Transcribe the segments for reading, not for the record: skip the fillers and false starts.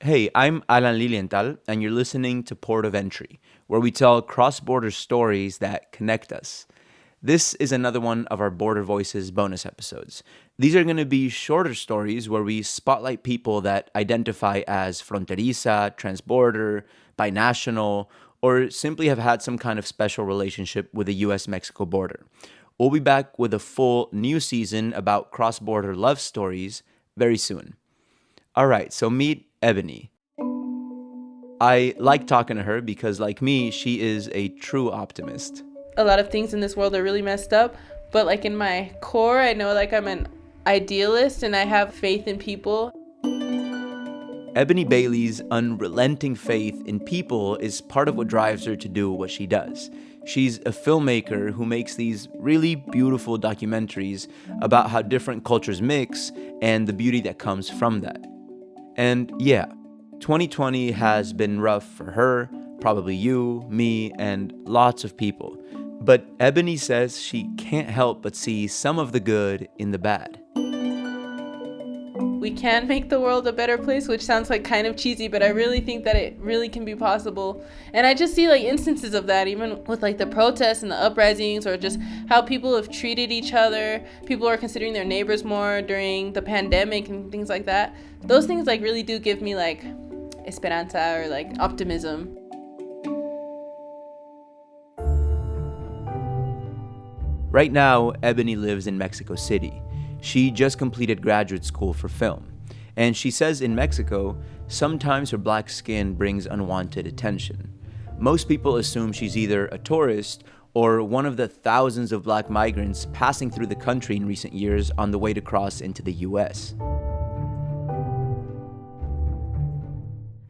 Hey, I'm Alan Lilienthal, and you're listening to Port of Entry, where we tell cross border stories that connect us. This is another one of our Border Voices bonus episodes. These are going to be shorter stories where we spotlight people that identify as fronterizx, transborder, binational, or simply have had some kind of special relationship with the U.S. Mexico border. We'll be back with a full new season about cross border love stories very soon. All right, so meet Ebony. I like talking to her because, like me, she is a true optimist. A lot of things in this world are really messed up, but like in my core, I know like I'm an idealist and I have faith in people. Ebony Bailey's unrelenting faith in people is part of what drives her to do what she does. She's a filmmaker who makes these really beautiful documentaries about how different cultures mix and the beauty that comes from that. And yeah, 2020 has been rough for her, probably you, me, and lots of people. But Ebony says she can't help but see some of the good in the bad. We can make the world a better place, which sounds like kind of cheesy, but I really think that it really can be possible. And I just see like instances of that, even with like the protests and the uprisings, or just how people have treated each other. People are considering their neighbors more during the pandemic and things like that. Those things like really do give me like esperanza or like optimism. Right now, Ebony lives in Mexico City. She just completed graduate school for film. And she says in Mexico, sometimes her black skin brings unwanted attention. Most people assume she's either a tourist or one of the thousands of black migrants passing through the country in recent years on the way to cross into the U.S.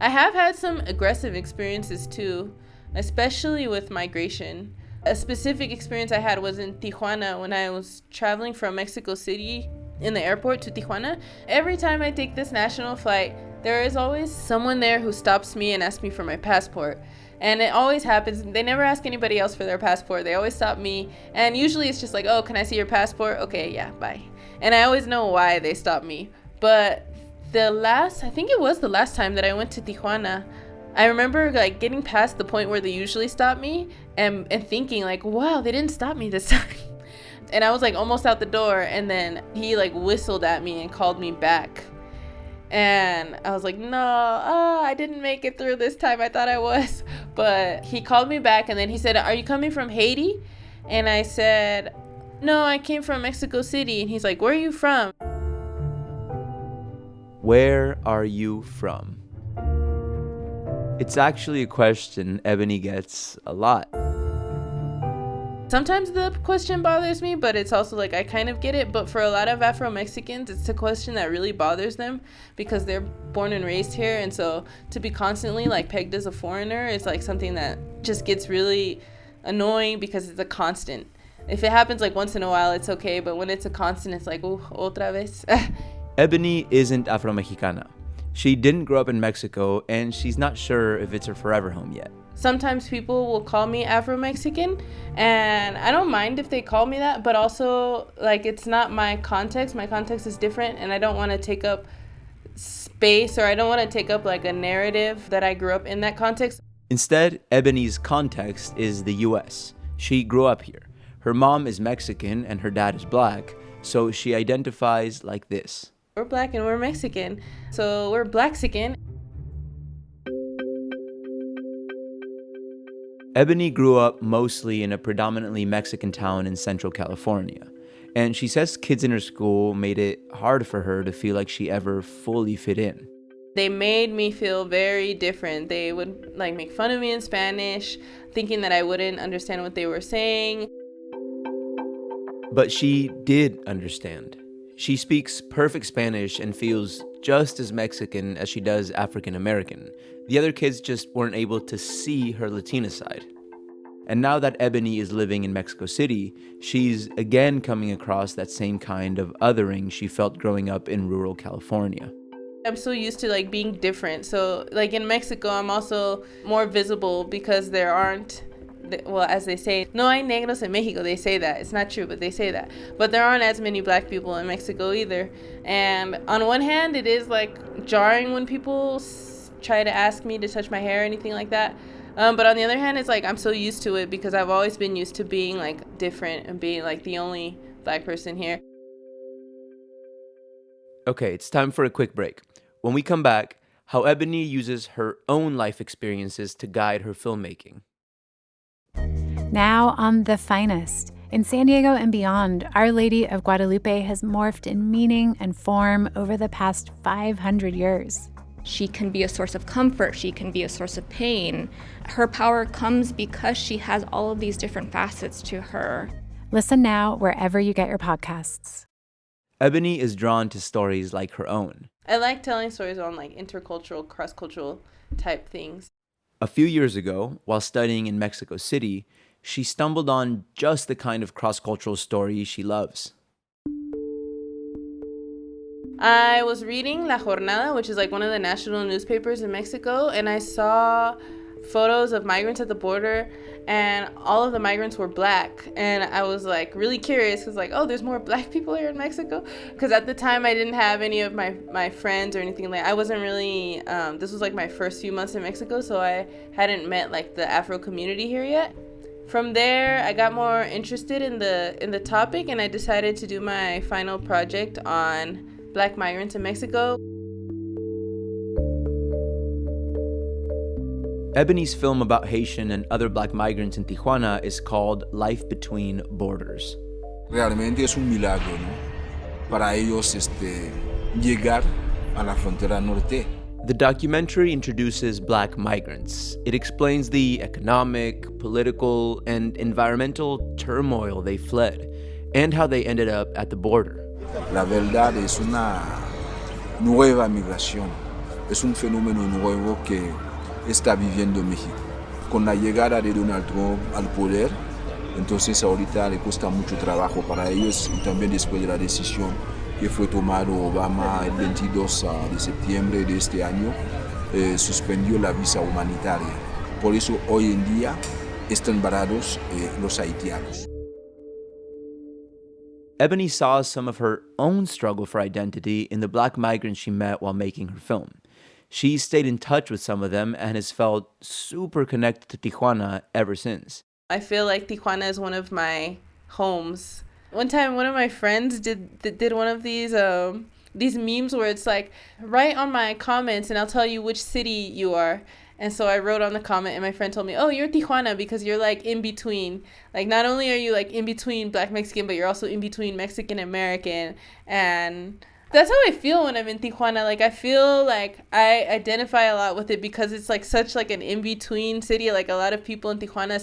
I have had some aggressive experiences too, especially with migration. A specific experience I had was in Tijuana when I was traveling from Mexico City in the airport to Tijuana. Every time I take this national flight, there is always someone there who stops me and asks me for my passport. And it always happens. They never ask anybody else for their passport. They always stop me. And usually it's just like, oh, can I see your passport? Okay, yeah, bye. And I always know why they stop me. But I think it was the last time that I went to Tijuana, I remember like getting past the point where they usually stop me and thinking like, wow, they didn't stop me this time. And I was like almost out the door, and then he like whistled at me and called me back. And I was like, no, I didn't make it through this time. I thought I was. But he called me back, and then he said, are you coming from Haiti? And I said, no, I came from Mexico City. And he's like, where are you from? Where are you from? It's actually a question Ebony gets a lot. Sometimes the question bothers me, but it's also like I kind of get it. But for a lot of Afro-Mexicans, it's a question that really bothers them because they're born and raised here. And so to be constantly like pegged as a foreigner is like something that just gets really annoying because it's a constant. If it happens like once in a while, it's okay. But when it's a constant, it's like, otra vez. Ebony isn't Afro-Mexicana. She didn't grow up in Mexico, and she's not sure if it's her forever home yet. Sometimes people will call me Afro-Mexican, and I don't mind if they call me that, but also, like, it's not my context. My context is different, and I don't want to take up space, or I don't want to take up, like, a narrative that I grew up in that context. Instead, Ebony's context is the U.S. She grew up here. Her mom is Mexican, and her dad is black, so she identifies like this. We're black and we're Mexican, so we're Blaxican. Ebony grew up mostly in a predominantly Mexican town in Central California, and she says kids in her school made it hard for her to feel like she ever fully fit in. They made me feel very different. They would like make fun of me in Spanish, thinking that I wouldn't understand what they were saying. But she did understand. She speaks perfect Spanish and feels just as Mexican as she does African American. The other kids just weren't able to see her Latina side. And now that Ebony is living in Mexico City, she's again coming across that same kind of othering she felt growing up in rural California. I'm so used to like being different. So like in Mexico, I'm also more visible because there aren't, well, as they say, no hay negros en Mexico. They say that. It's not true, but they say that. But there aren't as many black people in Mexico either. And on one hand, it is like jarring when people try to ask me to touch my hair or anything like that. But on the other hand, it's like I'm so used to it because I've always been used to being like different and being like the only Black person here. Okay, it's time for a quick break. When we come back, how Ebony uses her own life experiences to guide her filmmaking. Now on The Finest. In San Diego and beyond, Our Lady of Guadalupe has morphed in meaning and form over the past 500 years. She can be a source of comfort. She can be a source of pain. Her power comes because she has all of these different facets to her. Listen now wherever you get your podcasts. Ebony is drawn to stories like her own. I like telling stories on like intercultural, cross-cultural type things. A few years ago, while studying in Mexico City, she stumbled on just the kind of cross-cultural story she loves. I was reading La Jornada, which is like one of the national newspapers in Mexico, and I saw photos of migrants at the border, and all of the migrants were Black. And I was like really curious because like, oh, there's more Black people here in Mexico? Because at the time I didn't have any of my friends or anything. Like I wasn't really, this was like my first few months in Mexico, so I hadn't met like the Afro community here yet. From there, I got more interested in the topic, and I decided to do my final project on Black migrants in Mexico. Ebony's film about Haitian and other Black migrants in Tijuana is called Life Between Borders. Realmente es un milagro, ¿no? Para ellos llegar a la frontera norte. The documentary introduces Black migrants. It explains the economic, political, and environmental turmoil they fled, and how they ended up at the border. La verdad es una nueva migración. Es un fenómeno nuevo que está viviendo México. Con la llegada de Donald Trump al poder, entonces ahorita le cuesta mucho trabajo para ellos, y también después de la decisión que fue tomado Obama el 22 de septiembre de este año, suspendió la visa humanitaria. Por eso hoy en día están varados los haitianos. Ebony saw some of her own struggle for identity in the Black migrants she met while making her film. She stayed in touch with some of them and has felt super connected to Tijuana ever since. I feel like Tijuana is one of my homes. One time, one of my friends did one of these memes where it's like, write on my comments and I'll tell you which city you are. And so I wrote on the comment, and my friend told me, oh, you're Tijuana because you're like in between. Like not only are you like in between Black Mexican, but you're also in between Mexican American. And that's how I feel when I'm in Tijuana. Like I feel like I identify a lot with it because it's like such like an in-between city. Like a lot of people in Tijuana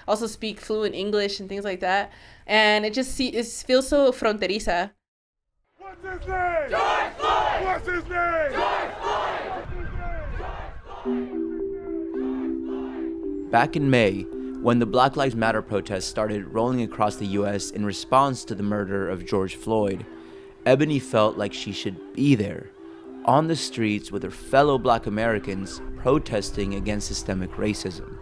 also speak fluent English and things like that. And it feels so fronteriza. What's his name? George Floyd! What's his name? George Floyd! Back in May, when the Black Lives Matter protests started rolling across the U.S. in response to the murder of George Floyd, Ebony felt like she should be there, on the streets with her fellow Black Americans protesting against systemic racism.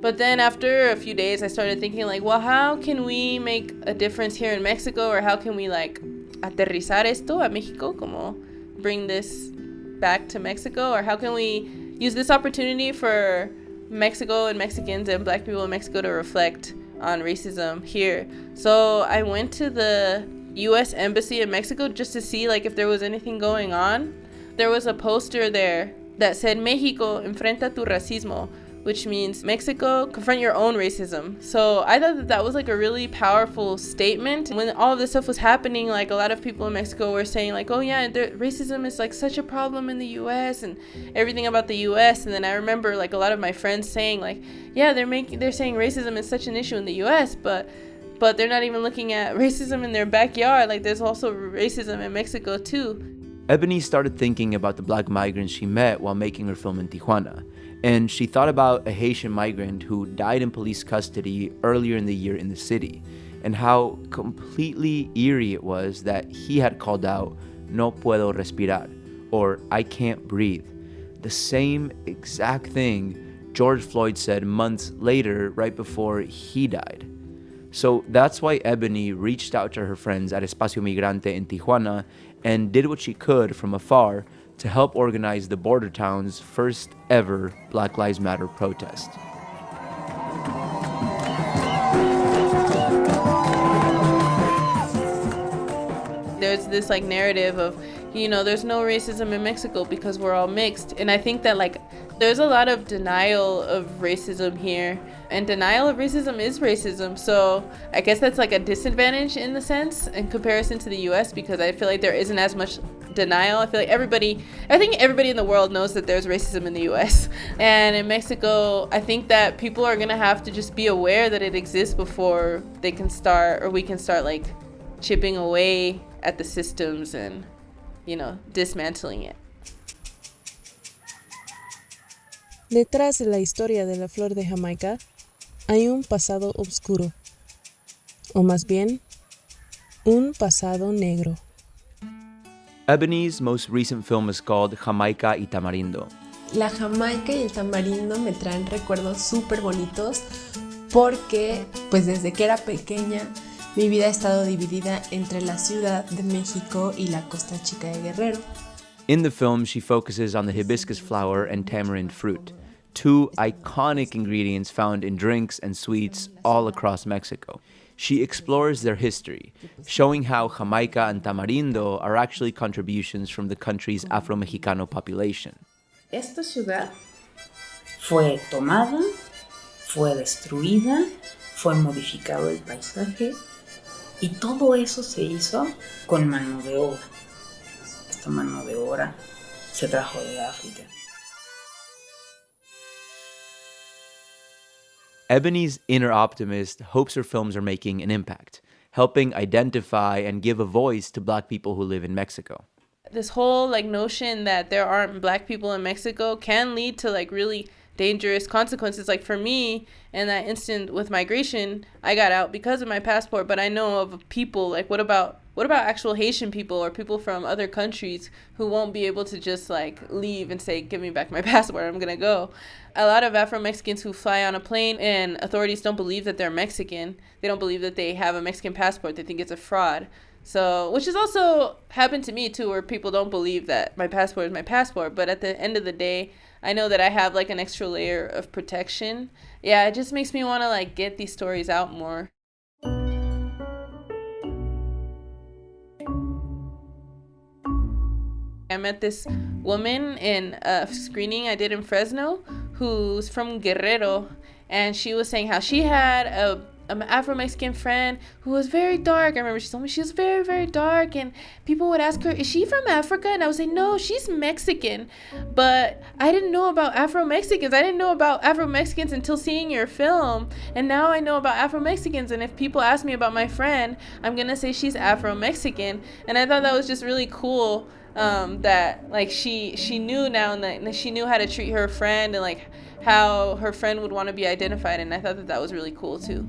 But then after a few days, I started thinking like, well, how can we make a difference here in Mexico? Or how can we like aterrizar esto a Mexico, como bring this back to Mexico? Or how can we use this opportunity for Mexico and Mexicans and Black people in Mexico to reflect on racism here? So I went to the U.S. Embassy in Mexico just to see like if there was anything going on. There was a poster there that said, México, enfrenta tu racismo, which means Mexico, confront your own racism. So I thought that was like a really powerful statement. When all of this stuff was happening, like a lot of people in Mexico were saying like, oh yeah, racism is like such a problem in the US and everything about the US. And then I remember like a lot of my friends saying like, yeah, they're saying racism is such an issue in the US, but they're not even looking at racism in their backyard. Like there's also racism in Mexico too. Ebony started thinking about the Black migrants she met while making her film in Tijuana. And she thought about a Haitian migrant who died in police custody earlier in the year in the city, and how completely eerie it was that he had called out, no puedo respirar, or I can't breathe. The same exact thing George Floyd said months later, right before he died. So that's why Ebony reached out to her friends at Espacio Migrante in Tijuana and did what she could from afar to help organize the border town's first ever Black Lives Matter protest. There's this like narrative of, there's no racism in Mexico because we're all mixed. And I think that like there's a lot of denial of racism here, and denial of racism is racism. So I guess that's like a disadvantage in the sense in comparison to the U.S. because I feel like there isn't as much denial. I think everybody in the world knows that there's racism in the U.S. And in Mexico, I think that people are gonna have to just be aware that it exists before we can start like chipping away at the systems and, dismantling it. Detrás de la historia de la flor de Jamaica hay un pasado oscuro, o más bien, un pasado negro. Ebony's most recent film is called Jamaica y Tamarindo. La Jamaica y el tamarindo me traen recuerdos súper bonitos porque, pues desde que era pequeña, mi vida ha estado dividida entre la Ciudad de México y la Costa Chica de Guerrero. In the film, she focuses on the hibiscus flower and tamarind fruit, two iconic ingredients found in drinks and sweets all across Mexico. She explores their history, showing how Jamaica and Tamarindo are actually contributions from the country's Afro-Mexicano population. Esta ciudad fue tomada, fue destruida, fue modificado el paisaje y todo eso se hizo con mano de obra. Esta mano de obra se trajo de África. Ebony's inner optimist hopes her films are making an impact, helping identify and give a voice to Black people who live in Mexico. This whole like notion that there aren't Black people in Mexico can lead to like really dangerous consequences. Like for me, in that instant with migration, I got out because of my passport, but I know of people like what about actual Haitian people or people from other countries who won't be able to just like leave and say, give me back my passport, I'm gonna go. A lot of Afro-Mexicans who fly on a plane and authorities don't believe that they're Mexican. They don't believe that they have a Mexican passport. They think it's a fraud. So, which has also happened to me too, where people don't believe that my passport is my passport. But at the end of the day, I know that I have like an extra layer of protection. Yeah, it just makes me want to like get these stories out more. I met this woman in a screening I did in Fresno who's from Guerrero, and she was saying how she had an Afro-Mexican friend who was very dark. I remember she told me she was very, very dark, and people would ask her, is she from Africa? And I would say, no, she's Mexican. But I didn't know about Afro-Mexicans. I didn't know about Afro-Mexicans until seeing your film, and now I know about Afro-Mexicans, and if people ask me about my friend, I'm gonna say she's Afro-Mexican. And I thought that was just really cool. That like she knew now, and that she knew how to treat her friend and like how her friend would want to be identified, and I thought that was really cool too.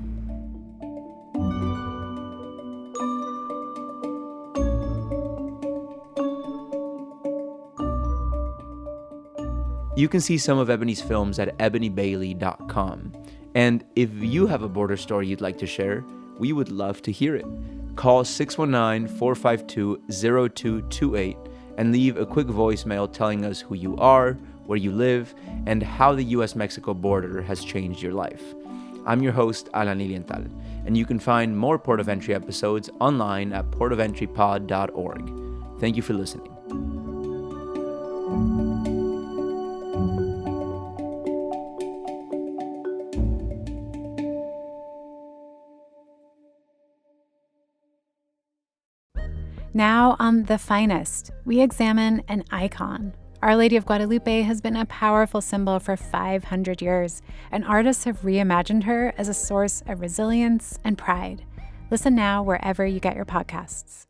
You can see some of Ebony's films at ebonybailey.com. And if you have a border story you'd like to share, we would love to hear it. Call 619-452-0228 and leave a quick voicemail telling us who you are, where you live, and how the U.S. Mexico border has changed your life. I'm your host, Alan Lilienthal, and you can find more Port of Entry episodes online at portofentrypod.org. Thank you for listening. Now on The Finest, we examine an icon. Our Lady of Guadalupe has been a powerful symbol for 500 years, and artists have reimagined her as a source of resilience and pride. Listen now wherever you get your podcasts.